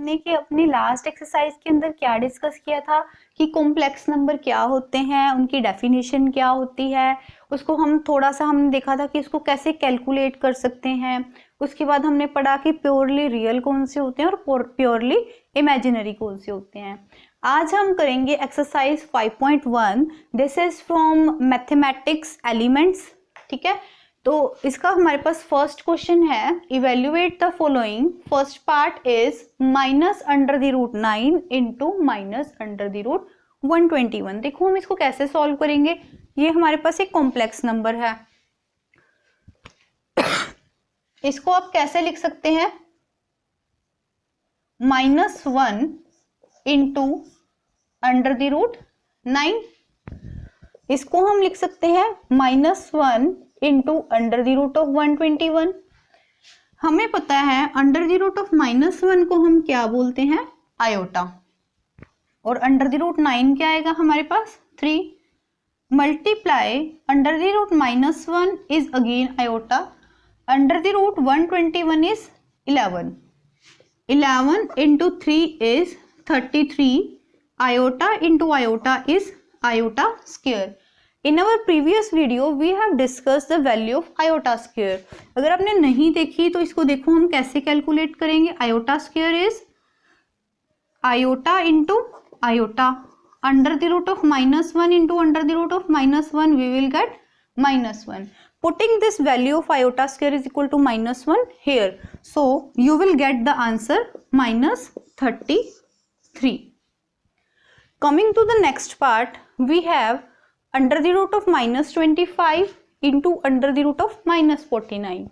हमने कि अपनी लास्ट एक्सरसाइज के अंदर क्या डिस्कस किया था कि कॉम्प्लेक्स नंबर क्या होते हैं, उनकी डेफिनेशन क्या होती है, उसको हम थोड़ा सा हमने देखा था कि इसको कैसे कैलकुलेट कर सकते हैं। उसके बाद हमने पढ़ा कि प्योरली रियल कौन से होते हैं और प्योरली इमेजिनरी कौन से होते हैं। आज हम करेंगे exercise 5.1, this is from mathematics elements. ठीक है, तो इसका हमारे पास फर्स्ट क्वेश्चन है, evaluate the following. First part is -√9 into -√121। देखो हम इसको कैसे सॉल्व करेंगे। ये हमारे पास एक कॉम्प्लेक्स नंबर है, इसको आप कैसे लिख सकते हैं, -1 इंटू √9। इसको हम लिख सकते हैं -1 इंटू √121। हमें पता है √-1 को हम क्या बोलते हैं, आयोटा, और √9 क्या आएगा हमारे पास, 3। Multiply √-1 is again iota, √121 is 11। 11 into 3 is 33. Iota into iota is iota square. In our previous video we have discussed the value of iota square. अगर आपने नहीं देखी तो इसको देखो हम कैसे कैलकुलेट करेंगे। iota square is iota into iota. √-1 into √-1 we will get -1. Putting this value of iota square is equal to -1 here, so you will get the answer -33. Coming to the next part, we have √-25 into √-49।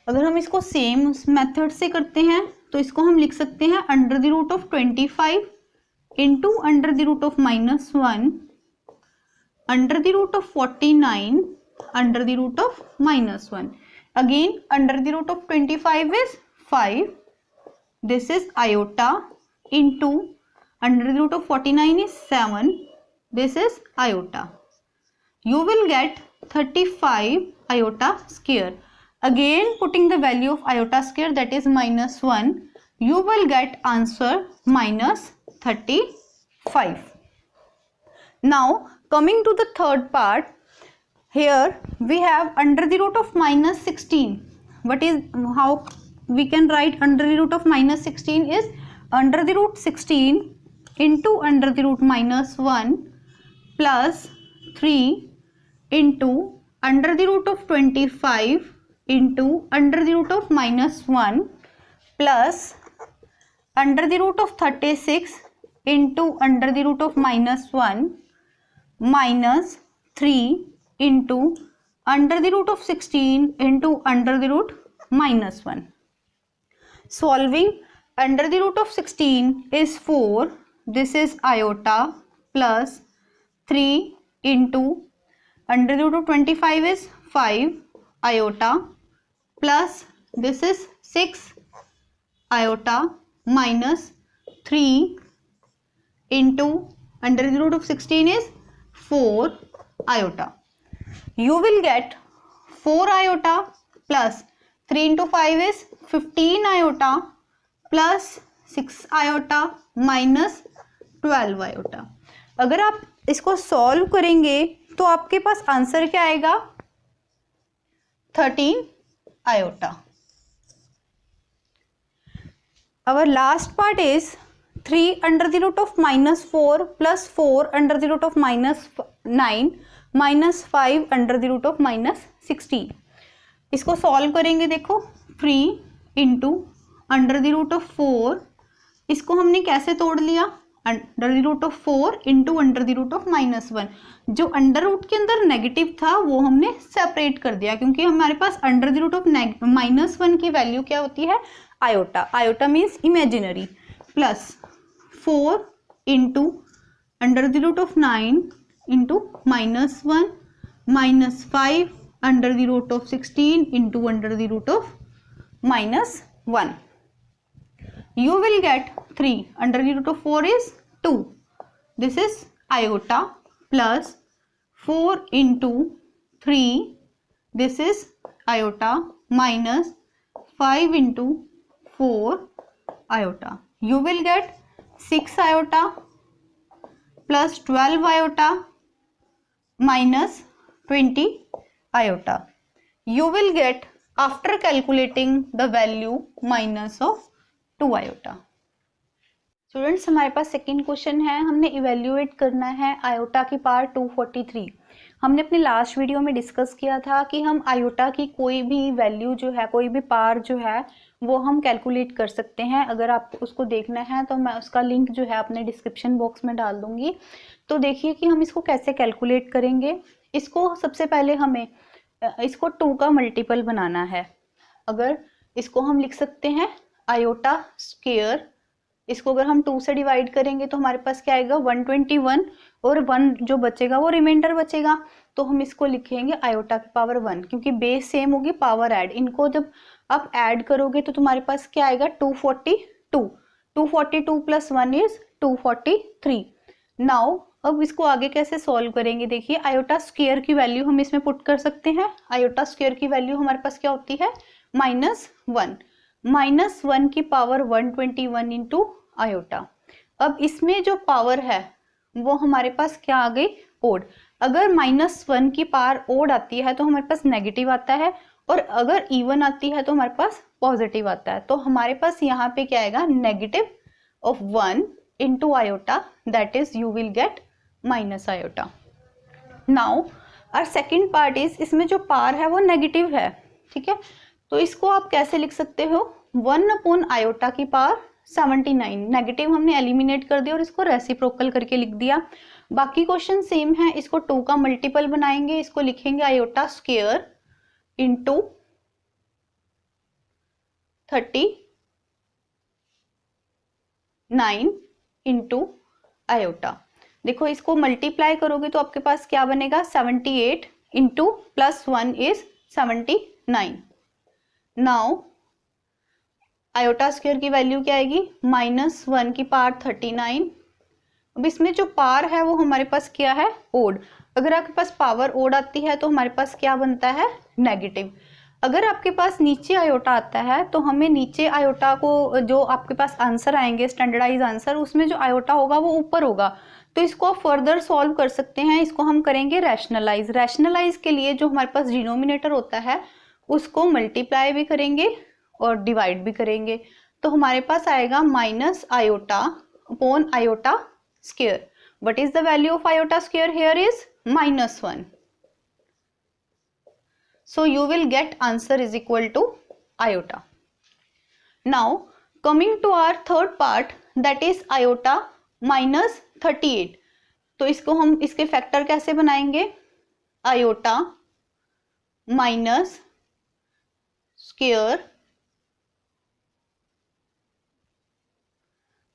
अगर हम इसको same method से करते हैं तो इसको हम लिख सकते हैं √-25 into √-1, √-49 √-1। Again √-25 is 5. This is iota into √-49 is 7. This is iota. You will get 35 iota square. Again putting the value of iota square, that is -1, you will get answer -35. Now coming to the third part, here we have √-16. What is, how we can write √-16 is √16 into √-1 plus 3 into √-25 into √-1 plus √-36 into √-1 minus 3 into √-16 into √-1. Solving √-16 is 4. This is iota plus 3 into √-25 is 5 iota plus this is 6 iota minus 3 into √-16 is 4 iota. You will get 4 iota plus 3 into 5 is 15 iota plus 6 iota minus 12 iota. अगर आप इसको solve करेंगे तो आपके पास answer क्या आएगा, 13 iota. Our last part is 3 √-4 plus 4 √-9 minus 5 √-16। इसको solve करेंगे। देखो 3 इंटू √-4, इसको हमने कैसे तोड़ लिया, √-4 इंटू √-1। जो अंडर रूट के अंदर नेगेटिव था वो हमने सेपरेट कर दिया, क्योंकि हमारे पास √-1 की वैल्यू क्या होती है, iota. Iota means imaginary. Plus 4 into √-9 into -1 minus 5 √16 into √-1. You will get 3 √4 is 2. This is iota plus 4 into 3. This is iota minus 5 into 4 iota. you will get 6 iota plus 12 iota minus 20 iota. You will get after calculating the value minus of 2 iota. Students हमारे पास second question है, हमने evaluate करना है iota की power 243। हमने अपने last video में discuss किया था कि हम आयोटा की कोई भी वैल्यू जो है, कोई भी पावर जो है वो हम कैलकुलेट कर सकते हैं। अगर आपको उसको देखना है तो मैं उसका लिंक जो है अपने डिस्क्रिप्शन बॉक्स में डाल दूंगी। तो देखिए कि हम इसको कैसे कैलकुलेट करेंगे। इसको सबसे पहले हमें इसको 2 का मल्टीपल बनाना है। अगर इसको हम लिख सकते हैं आयोटा स्क्वायर, इसको अगर हम 2 से डिवाइड करेंगे तो हमारे पास क्या आएगा 121 और 1 जो बचेगा वो रिमाइंडर बचेगा। तो हम इसको लिखेंगे आयोटा की पावर 1, क्योंकि बेस सेम होगी, पावर ऐड, इनको जब आप ऐड करोगे तो तुम्हारे पास क्या आएगा 242। 242 प्लस 1 इज 243। नाउ अब इसको आगे कैसे सॉल्व करेंगे, देखिए आयोटा स्क्वायर की वैल्यू हम इसमें पुट कर सकते हैं। आयोटा स्क्वायर की वैल्यू हमारे पास क्या होती है -1। -1 की पावर 121 इंटू आयोटा। अब इसमें जो पावर है वो हमारे पास क्या आ गई ओड। अगर -1 की पावर ओड आती है तो हमारे पास नेगेटिव आता है, और अगर इवन आती है तो हमारे पास पॉजिटिव आता है। तो हमारे पास यहाँ पे क्या आएगा negative of 1 into iota, that is you will get minus iota. Now our second part is, इसमें जो पावर है वो नेगेटिव है, ठीक है। तो इसको आप कैसे लिख सकते हो 1 अपॉन आयोटा की पावर 79। नेगेटिव हमने एलिमिनेट कर दिया और इसको रेसिप्रोकल करके लिख दिया। बाकी क्वेश्चन सेम है, इसको 2 का मल्टीपल बनाएंगे, इसको लिखेंगे iota square into 39 into iota. देखो इसको मल्टीप्लाई करोगे तो आपके पास क्या बनेगा 78 into plus 1 is 79। Now iota square की वैल्यू क्या आएगी -1 की पावर 39। अब इसमें जो पावर है वो हमारे पास क्या है ओड। अगर आपके पास पावर ओड आती है तो हमारे पास क्या बनता है नेगेटिव। अगर आपके पास नीचे आयोटा आता है तो हमें नीचे आयोटा को, जो आपके पास आंसर आएंगे स्टैंडर्डाइज आंसर, उसमें जो आयोटा होगा वो ऊपर होगा। तो इसको आप फर्दर सॉल्व कर सकते हैं। इसको हम करेंगे रैशनलाइज। रैशनलाइज के लिए जो हमारे पास डिनोमिनेटर होता है उसको मल्टीप्लाई भी करेंगे और डिवाइड भी करेंगे। तो हमारे पास आएगा minus iota upon iota square. What is the value of iota square here is -1। So you will get answer is equal to iota. Now coming to our third part, that is iota -38. तो इसको हम इसके factor कैसे बनाएंगे iota minus square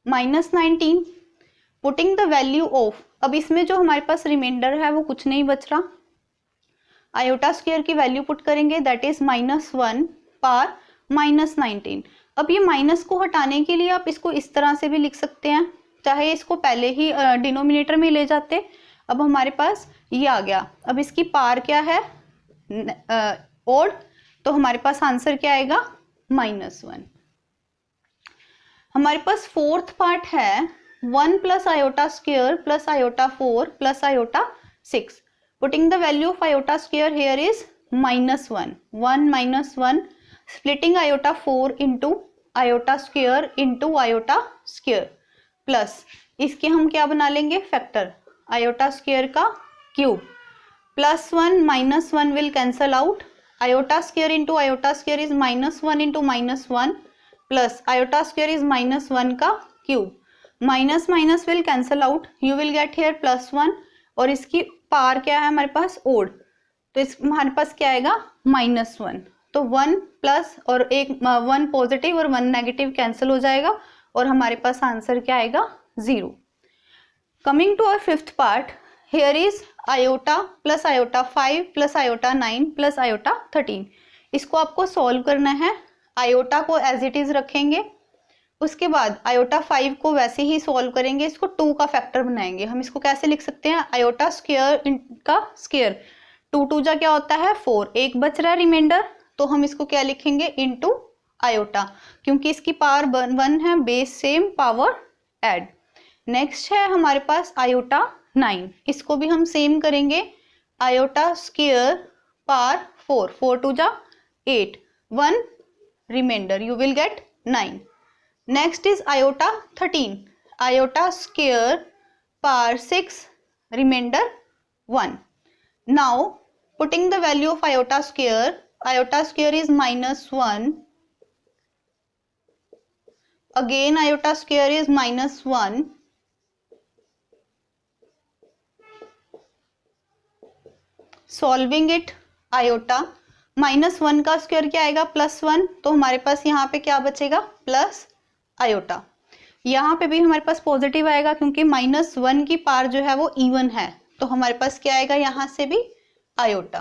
-19 putting the value of. अब इसमें जो हमारे पास रिमाइंडर है वो कुछ नहीं बच रहा, आयोटा स्क्वायर की वैल्यू पुट करेंगे दैट इज -1 पावर -19। अब ये माइनस को हटाने के लिए आप इसको इस तरह से भी लिख सकते हैं, चाहे इसको पहले ही डिनोमिनेटर में ले जाते। अब हमारे पास ये आ गया। अब इसकी पावर क्या है ओड, तो हमारे पास आंसर क्या आएगा -1। हमारे पास फोर्थ पार्ट है 1 plus iota square plus iota 4 plus iota 6। Putting the value of iota square here is -1, 1 minus 1, splitting iota 4 into iota square into iota square plus इसके हम क्या बना लेंगे फैक्टर iota square का cube, +1 -1 will cancel out, iota square into iota square is -1 into -1 plus iota square is -1 का cube, minus minus will cancel out, you will get here +1 और इसकी power क्या है हमारे पास ओड, तो इस हमारे पास क्या आएगा -1। तो 1 प्लस और एक 1 पॉजिटिव और 1 नेगेटिव कैंसिल हो जाएगा और हमारे पास आंसर क्या आएगा 0। Coming to our fifth part, here is iota plus iota 5 plus iota 9 plus iota 13। इसको आपको सॉल्व करना है। आयोटा को एज इट इज रखेंगे, उसके बाद आयोटा 5 को वैसे ही सॉल्व करेंगे, इसको 2 का फैक्टर बनाएंगे। हम इसको कैसे लिख सकते हैं आयोटा स्क्वायर का स्क्वायर, 2 2 जा क्या होता है 4, एक बच रहा है रिमाइंडर, तो हम इसको क्या लिखेंगे इनटू आयोटा, क्योंकि इसकी पावर 1 है, base same, power add. Next है हमारे पास आयोटा 9, इसको भी हम सेम करेंगे, आयोटा स्क्वायर पावर 4, 4 टू जा 8, 1 reminder, you will get 9। Next is iota 13, iota square power 6, reminder 1। Now putting the value of iota square is -1, again iota square is -1, solving it, iota -1 का square क्या आएगा +1, तो हमारे पास यहाँ पे क्या बचेगा प्लस आयोटा। यहाँ पे भी हमारे पास पॉजिटिव आएगा क्योंकि -1 की पावर जो है वो इवन है, तो हमारे पास क्या आएगा यहाँ से भी आयोटा।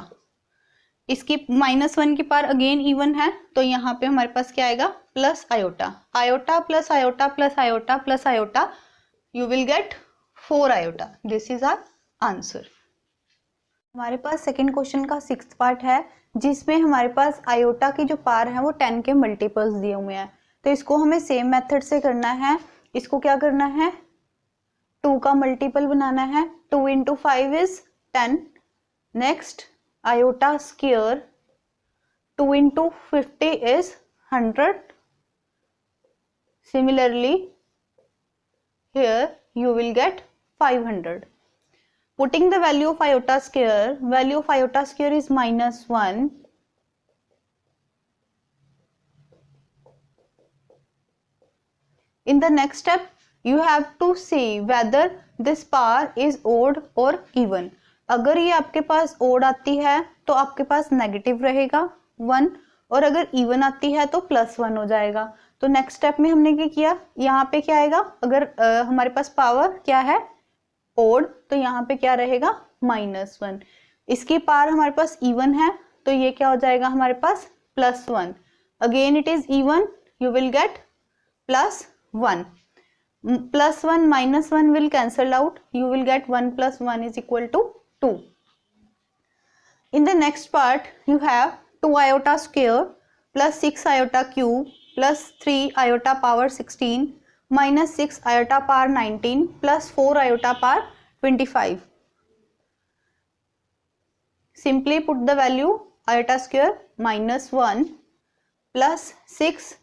इसकी -1 की पावर अगेन इवन है, तो यहाँ पे हमारे पास क्या आएगा plus iota, iota plus iota plus iota plus iota, you will get 4 iota. This is our answer. हमारे पास सेकंड क्वेश्चन का 6th पार्ट है, जिसमें हमारे पास आयोटा की जो पावर है वो 10 के मल्टीपल्स दिए हुए हैं, तो इसको हमें सेम मेथड से करना है। इसको क्या करना है, 2 का मल्टीपल बनाना है, 2 × 5 is 10। Next iota square 2 × 50 is 100. Similarly here you will get 500. Putting the value of iota square is -1. In the next step you have to see whether this power is odd or even. अगर ये आपके पास odd आती है तो आपके पास negative रहेगा 1, और अगर इवन आती है तो +1 हो जाएगा। तो नेक्स्ट स्टेप में हमने क्या किया, यहाँ पे क्या आएगा, अगर हमारे पास पावर क्या है ओड, तो यहाँ पे क्या रहेगा -1। इसकी पावर हमारे पास इवन है, तो ये क्या हो जाएगा हमारे पास +1। Again it is even, you will gate +1, +1 -1 will cancel out, you will get 1 + 1 is equal to 2. In the next part you have 2 iota square plus 6 iota cube plus 3 iota power 16 minus 6 iota power 19 plus 4 iota power 25. Simply put the value iota square -1 plus 6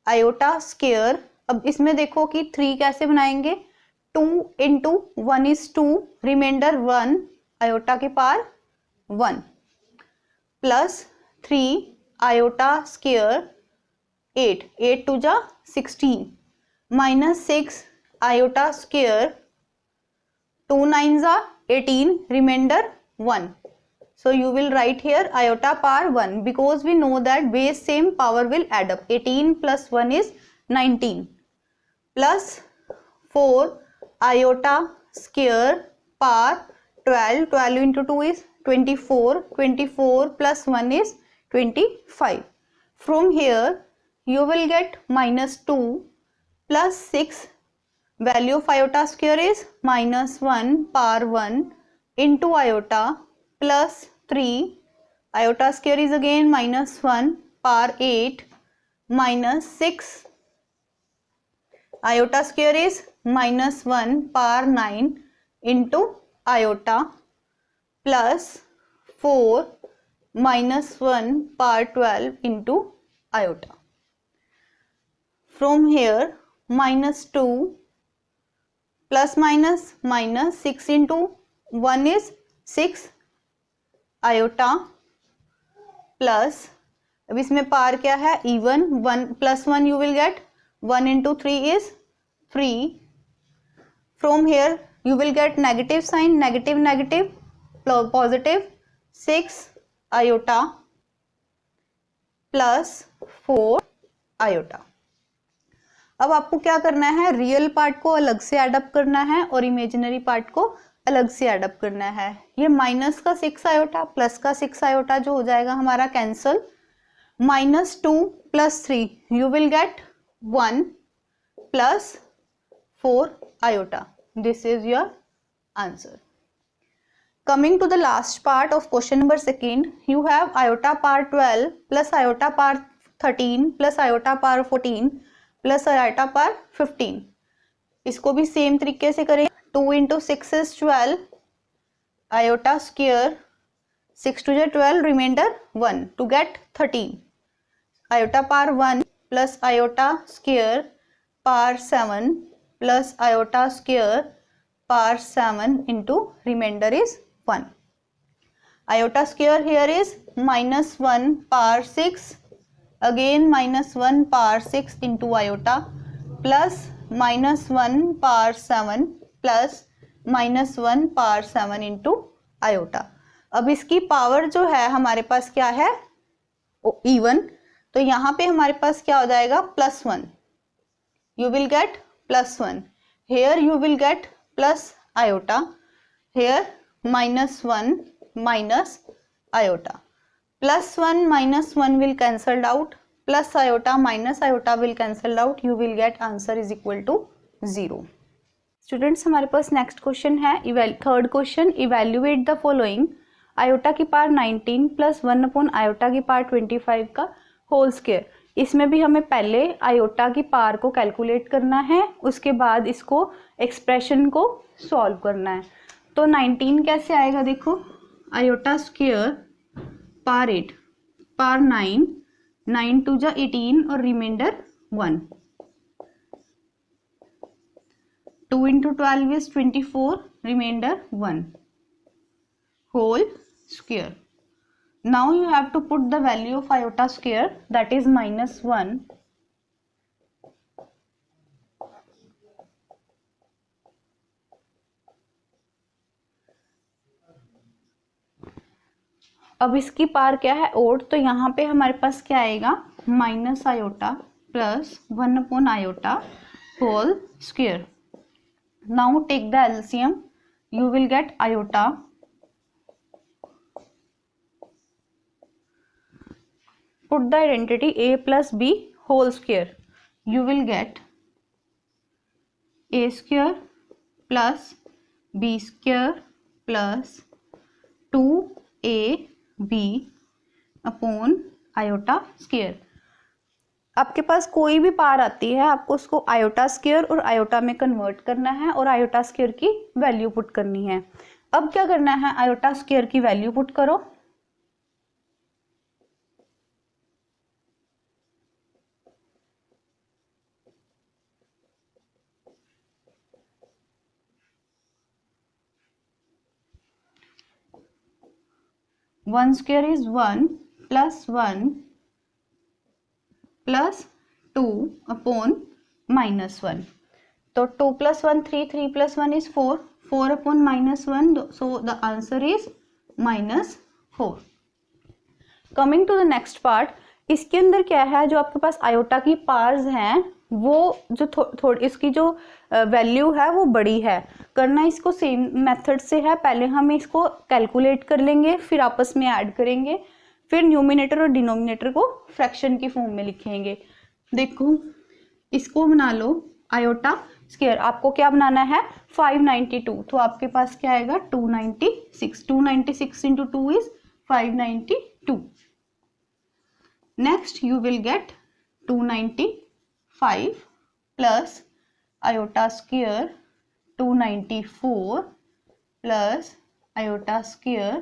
iota square। अब इसमें देखो कि 3 कैसे बनाएंगे, 2 × 1 is 2, reminder 1, iota की power 1 plus 3 iota square 8, 8 टू जा 16 minus 6 iota square 2 9 जा 18, reminder 1. So you will write here iota power 1 because we know that base same power will add up. 18 plus 1 is 19 plus 4 iota square power 12, 12 into 2 is 24, 24 plus 1 is 25. From here you will get -2 plus 6, value of iota square is -1 power 1 into iota plus 3, iota square is again -1 power 8 minus 6, iota square is -1 power 9 into iota plus 4 minus 1 power 12 into iota. From here -2 plus minus 6 into 1 is 6 iota plus, अब इसमें power क्या है even, 1 plus 1 you will get 1 into 3 is 3. From here you will get negative sign, negative negative positive 6 iota plus 4 iota. अब आपको क्या करना है, real part को अलग से एडअप करना है और इमेजिनरी पार्ट को अलग से एडअप करना है। ये माइनस का 6 आयोटा प्लस का 6 आयोटा जो हो जाएगा हमारा cancel, -2 + 3 you will gate 1 + 4 iota. This is your answer. Coming to the last part of question number 2, you have iota power 12 plus iota power 13 plus iota power 14 plus iota power 15। इसको भी same तरीके से करें। 2 into 6 is 12 iota square 6 टू 12 reminder 1 to get 13 iota power 1 plus iota square power 7 plus iota square power 7 into remainder is 1. Iota square here is minus 1 power 6, again minus 1 power 6 into iota plus minus 1 power 7 plus minus 1 power 7 into iota. अब इसकी power जो है हमारे पास क्या है, even, तो यहाँ पे हमारे पास क्या हो जाएगा +1. You will get +1. Here you will get plus iota, here -1 minus iota. +1 minus 1 will cancelled out, plus iota minus iota will cancelled out. You will get answer is equal to 0. Students हमारे पास next question है, third question, evaluate the following iota की power 19 plus 1/आयोटा की power 25 का whole square. इसमें भी हमें पहले iota की पावर को कैलकुलेट करना है, उसके बाद इसको एक्सप्रेशन को सॉल्व करना है। तो 19 कैसे आएगा, देखो आयोटा स्क्वायर पावर 8 पावर 9, 9 टू जा 18 और reminder 1। 2 into 12 is 24 reminder 1 whole square. Now you have to put the value of iota square, that is -1 अब इसकी पावर क्या है ओड, तो यहाँ पे हमारे पास क्या आएगा माइनस आयोटा प्लस 1/आयोटा whole square. Now take the LCM, you will get iota put the identity a plus b whole square, you will get a square plus b square plus 2ab upon iota square। आपके पास कोई भी power आती है, आपको उसको iota square और iota में convert करना है और आयोटा स्क्वायर की वैल्यू पुट करनी है। अब क्या करना है, आयोटा स्क्वायर की वैल्यू पुट करो, one square is 1 plus 1 plus 2 upon -1, तो 2 plus 1 3, 3 plus 1 is 4, 4 upon -1, so the answer is -4। Coming to the next part, इसके अंदर क्या है, जो आपके पास आयोटा की पार्स हैं वो जो थोड़ी इसकी जो वैल्यू है वो बड़ी है। करना इसको सेम मेथड से है, पहले हम इसको कैलकुलेट कर लेंगे, फिर आपस में ऐड करेंगे, फिर न्यूमिनेटर और डिनोमिनेटर को फ्रैक्शन की फॉर्म में लिखेंगे। देखो इसको बना लो आयोटा स्क्वायर, आपको क्या बनाना है 592, तो आपके पास क्या आएगा 296, 296 into 2 is 592। Next you will gate 295 plus iota square 294 plus iota square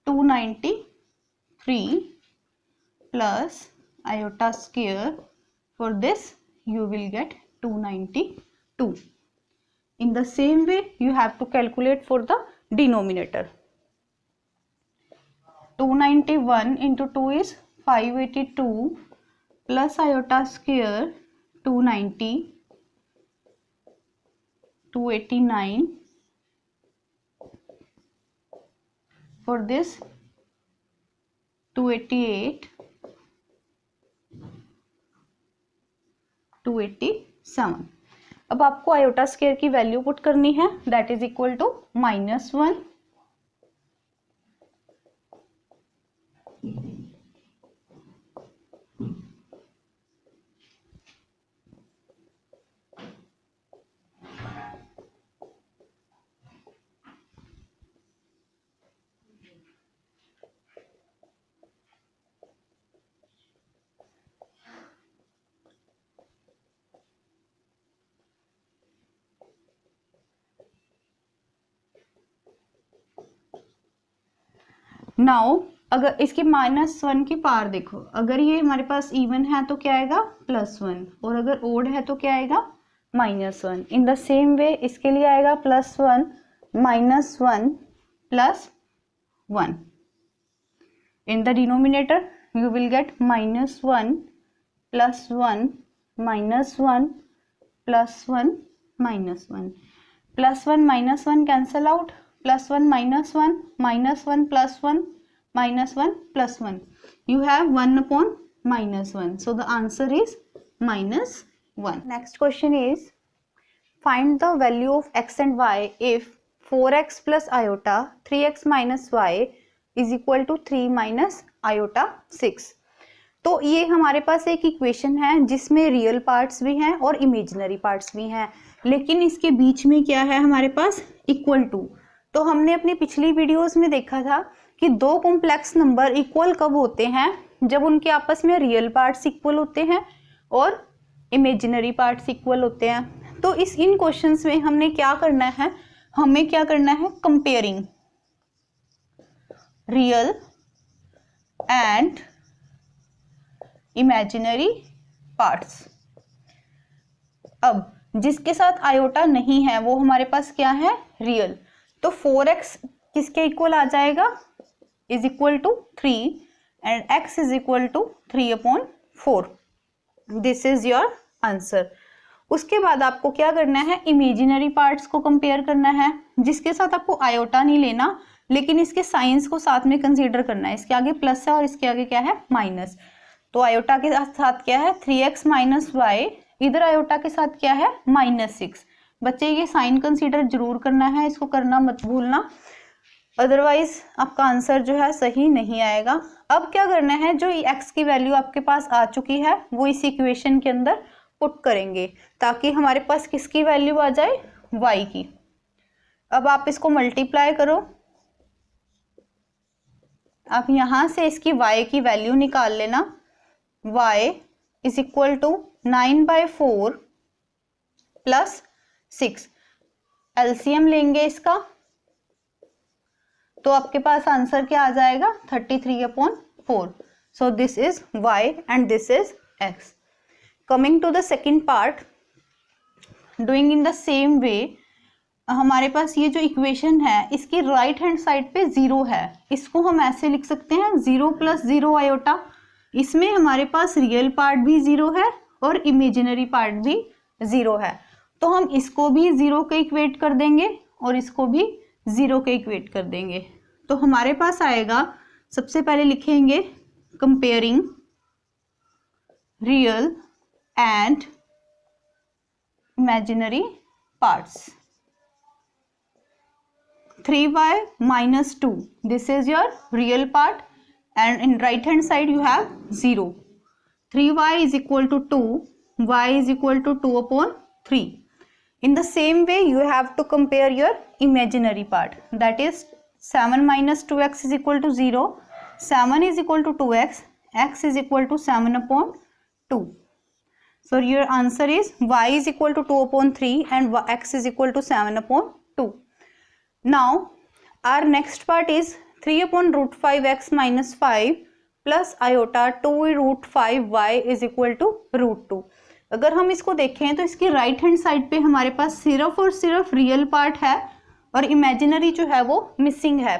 293 plus iota square, for this you will get 292. In the same way you have to calculate for the denominator. 291 into 2 is 582 plus iota square 290 289, for this 288 287। अब आपको iota square की value put करनी है, that is equal to -1 -1 now अगर इसके -1 की power देखो, अगर ये हमारे पास इवन है तो क्या आएगा +1, और अगर ओड है तो क्या आएगा -1। इन द सेम वे इसके लिए आएगा +1 -1 +1। In the denominator you will get -1 +1 -1 +1 -1 +1 cancel out, +1 -1 -1 +1 -1 +1, you have 1/-1, so the answer is -1. Next question is find the value of x and y if 4x plus iota 3x minus y is equal to 3 minus iota 6। तो ये हमारे पास एक equation है जिसमें real parts भी हैं और imaginary parts भी हैं, लेकिन इसके बीच में क्या है हमारे पास इक्वल टू। तो हमने अपनी पिछली वीडियोस में देखा था कि दो कॉम्प्लेक्स नंबर इक्वल कब होते हैं, जब उनके आपस में रियल पार्ट्स इक्वल होते हैं और इमेजिनरी पार्ट्स इक्वल होते हैं। तो इन क्वेश्चंस में हमने क्या करना है, हमें क्या करना है, comparing real and imaginary parts. अब जिसके साथ आयोटा नहीं है वो हमारे पास क्या है, रियल। तो 4x किसके इक्वल आ जाएगा, is equal to 3 and x is equal to 3/4। This is your answer. उसके बाद आपको क्या करना है, इमेजिनरी पार्ट्स को कंपेयर करना है, जिसके साथ आपको आयोटा नहीं लेना, लेकिन इसके साइंस को साथ में कंसीडर करना है। इसके आगे प्लस है और इसके आगे क्या है, माइनस। तो आयोटा के साथ क्या है 3x माइनस वाई, इधर आयोटा के साथ क्या है -6। बच्चे ये साइन कंसीडर जरूर करना है, इसको करना मत भूलना, अदरवाइज आपका आंसर जो है सही नहीं आएगा। अब क्या करना है, जो x की वैल्यू आपके पास आ चुकी है वो इस इक्वेशन के अंदर पुट करेंगे ताकि हमारे पास किसकी वैल्यू आ जाए, y की। अब आप इसको मल्टीप्लाई करो, आप यहां से इसकी y की वैल्यू निकाल लेना। y is equal to 9/4 plus 6, LCM लेंगे इसका तो आपके पास आंसर क्या आ जाएगा 33/4। So this is y and this is x। Coming to the second part, doing in the same way, हमारे पास ये जो इक्वेशन है इसकी राइट हैंड साइड पे 0 है, इसको हम ऐसे लिख सकते हैं 0 + 0 आयोटा। इसमें हमारे पास रियल पार्ट भी 0 है और इमेजिनरी पार्ट भी 0 है, तो हम इसको भी 0 के इक्वेट कर देंगे और इसको भी 0 के इक्वेट कर देंगे। तो हमारे पास आएगा, सबसे पहले लिखेंगे comparing real and imaginary parts. 3y minus 2, this is your real part, and in right hand side you have 0. 3y is equal to 2, y is equal to 2/3. In the same way you have to compare your imaginary part, that is 7 minus 2x is equal to 0, 7 is equal to 2x, x is equal to 7/2. So your answer is y is equal to 2/3 and x is equal to 7/2. Now our next part is 3/√5x minus 5 plus iota 2√5y is equal to √2। अगर हम इसको देखें तो इसकी right hand side पे हमारे पास सिर्फ और सिर्फ रियल पार्ट है और इमेजिनरी जो है वो मिसिंग है,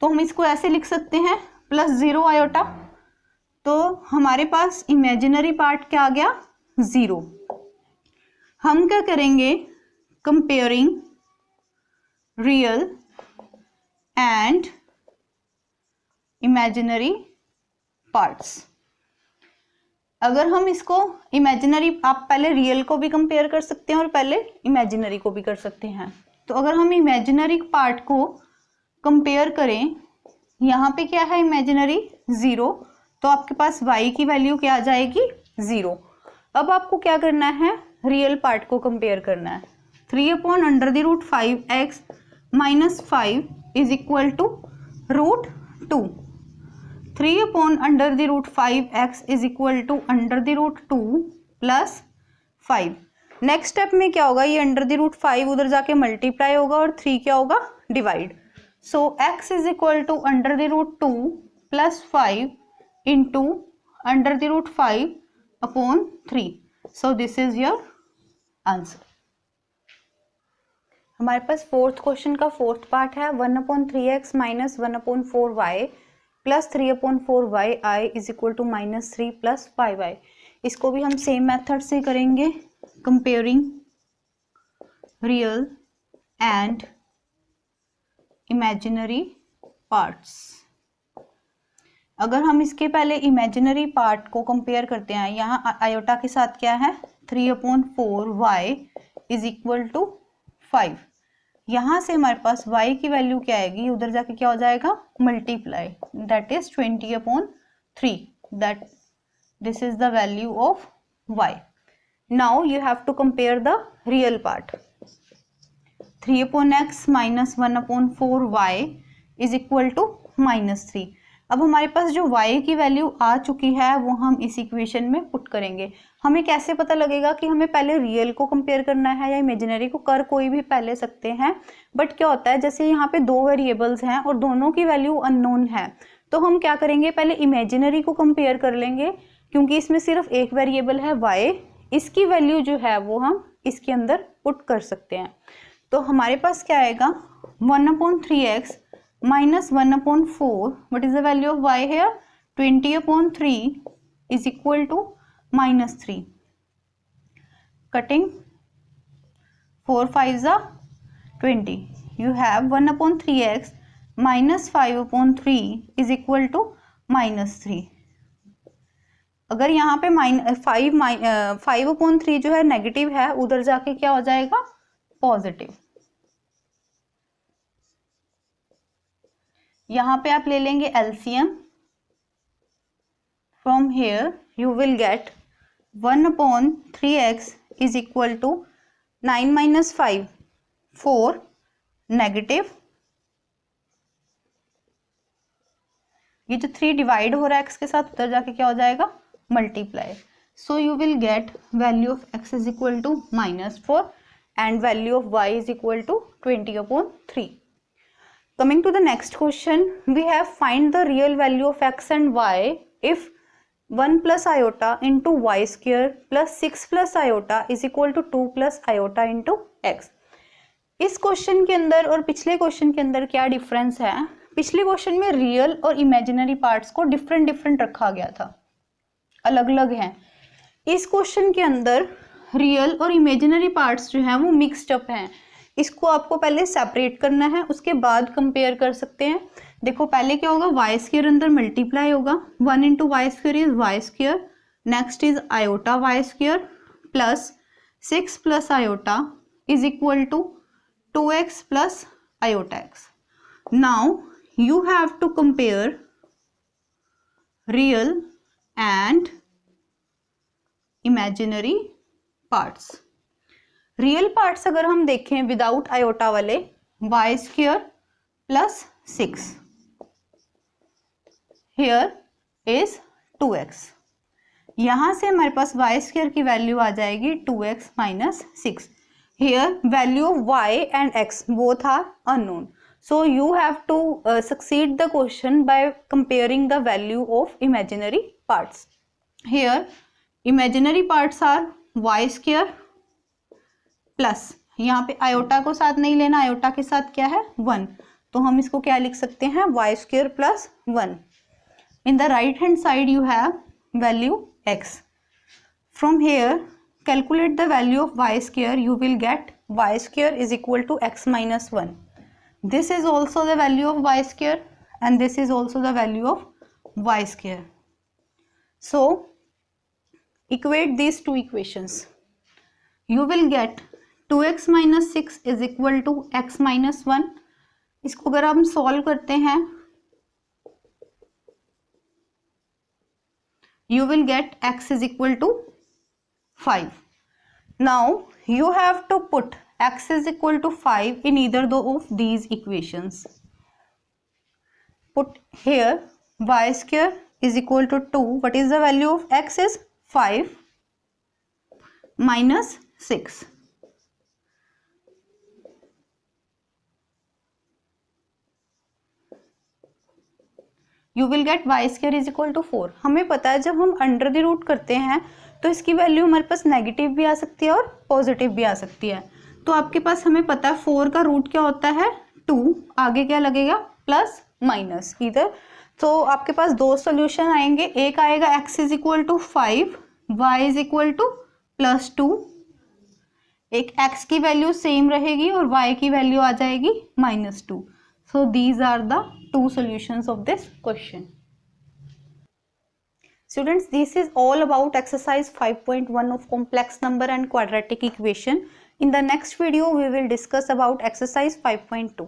तो हम इसको ऐसे लिख सकते हैं +0 आयोटा। तो हमारे पास इमेजिनरी पार्ट क्या आ गया, 0। हम क्या करेंगे, comparing real and imaginary parts. अगर हम इसको इमेजिनरी, आप पहले रियल को भी कंपेयर कर सकते हैं और पहले इमेजिनरी को भी कर सकते हैं। तो अगर हम इमेजिनरी पार्ट को कंपेयर करें, यहाँ पे क्या है इमेजिनरी 0, तो आपके पास y की वैल्यू क्या आ जाएगी 0। अब आपको क्या करना है, रियल पार्ट को कंपेयर करना है। 3/√5x minus 5 is equal to √2. 3/√5x is equal to √2 plus 5। Next step में क्या होगा, ये √5 उधर जाके मल्टीप्लाई होगा और 3 क्या होगा, divide. So x is equal to under the root 2 plus 5 into under the root 5 upon 3. So this is your answer. हमारे पास फोर्थ क्वेश्चन का फोर्थ पार्ट है 1/3x minus 1/4y plus 3/4y i is equal to -3 plus 5i। इसको भी हम same method से करेंगे, comparing real and imaginary parts. अगर हम इसके पहले इमेजिनरी पार्ट को कंपेयर करते हैं, यहाँ आयोटा के साथ क्या है 3/4y इज इक्वल टू 5। यहाँ से हमारे पास y की वैल्यू क्या आएगी, उधर जाके क्या हो जाएगा multiply, that is 20/3, that this is the value of y। Now you have to compare the real part. 3/x minus 1/4y is equal to -3। अब हमारे पास जो y की वैल्यू आ चुकी है वो हम इस इक्वेशन में पुट करेंगे। हमें कैसे पता लगेगा कि हमें पहले रियल को कंपेयर करना है या इमेजिनरी को? कर कोई भी पहले सकते हैं, बट क्या होता है जैसे यहाँ पे दो वेरिएबल्स हैं और दोनों की वैल्यू अननोन है, तो हम क्या करेंगे पहले इमेजिनरी को कंपेयर कर लेंगे, क्योंकि इसमें सिर्फ एक वेरिएबल है y, इसकी वैल्यू जो है वो हम इसके अंदर पुट कर सकते हैं। तो हमारे पास क्या आएगा 1/3x minus 1/4, what is the value of y here? 20/3 is equal to -3. Cutting 4 5s are 20. You have 1/3x minus 5/3 is equal to -3. अगर यहाँ पे 5/3 जो है नेगेटिव है, उधर जाके क्या हो जाएगा पॉजिटिव। यहाँ पे आप ले लेंगे LCM. From here you will get 1/3x is equal to 9 - 5 4 negative, ये जो 3 डिवाइड हो रहा है x के साथ, उधर जाके क्या हो जाएगा multiply. So you will get value of x is equal to -4 and value of y is equal to 20/3। Coming to the next question, we have find the real value of x and y if 1 plus iota into y square plus 6 plus iota is equal to 2 plus iota into x। इस question के अंदर और पिछले question के अंदर क्या difference है? पिछले क्वेश्चन में रियल और इमेजिनरी पार्ट्स को डिफरेंट रखा गया था, अलग अलग हैं। इस क्वेश्चन के अंदर रियल और इमेजिनरी पार्ट्स जो हैं वो मिक्सड अप हैं। इसको आपको पहले सेपरेट करना है, उसके बाद कंपेयर कर सकते हैं। देखो पहले क्या होगा, वाई स्क्वायर अंदर मल्टीप्लाई होगा, 1 × y square is y square, next is iota y square plus 6 प्लस iota is equal to 2x plus iota x। Now you have to compare real and imaginary parts. Real parts अगर हम देखें without iota वाले, y square plus 6, here is 2x। यहां से हमारे पास y square की वैल्यू आ जाएगी 2x minus 6। Here value of y एंड x both are unknown, so you have to succeed the question by comparing the value of imaginary parts. Here imaginary parts are y square plus, यहाँ पे iota को साथ नहीं लेना, iota के साथ क्या है 1, तो हम इसको क्या लिख सकते हैं y square plus 1। In the right hand side you have value x। From here calculate the value of y square, you will get y square is equal to x minus 1। This is also the value of y square and this is also the value of y square. So equate these two equations, you will get 2x minus 6 is equal to x minus 1। इसको अगर हम solve करते हैं you will get x is equal to 5। now you have to put x is equal to 5 in either of these equations। put here y square is equal to 2, what is the value of x is 5 minus 6। You will get y square is equal to 4। हमें पता है जब हम under the root करते हैं तो इसकी value हमारे पास नेगेटिव भी आ सकती है और पॉजिटिव भी आ सकती है। तो आपके पास हमें पता है 4 का रूट क्या होता है 2, आगे क्या लगेगा प्लस माइनस इधर। तो आपके पास दो सॉल्यूशन आएंगे, एक आएगा x is equal to 5, y is equal to plus 2, एक x की वैल्यू सेम रहेगी और y की वैल्यू आ जाएगी -2। So these are the two solutions of this question. Students, this is all about exercise 5.1 of complex number and quadratic equation. In the next video, we will discuss about exercise 5.2.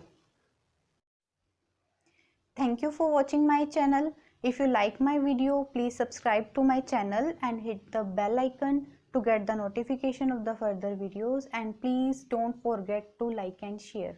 Thank you for watching my channel. If you like my video, please subscribe to my channel and hit the bell icon to get the notification of the further videos, and please don't forget to like and share.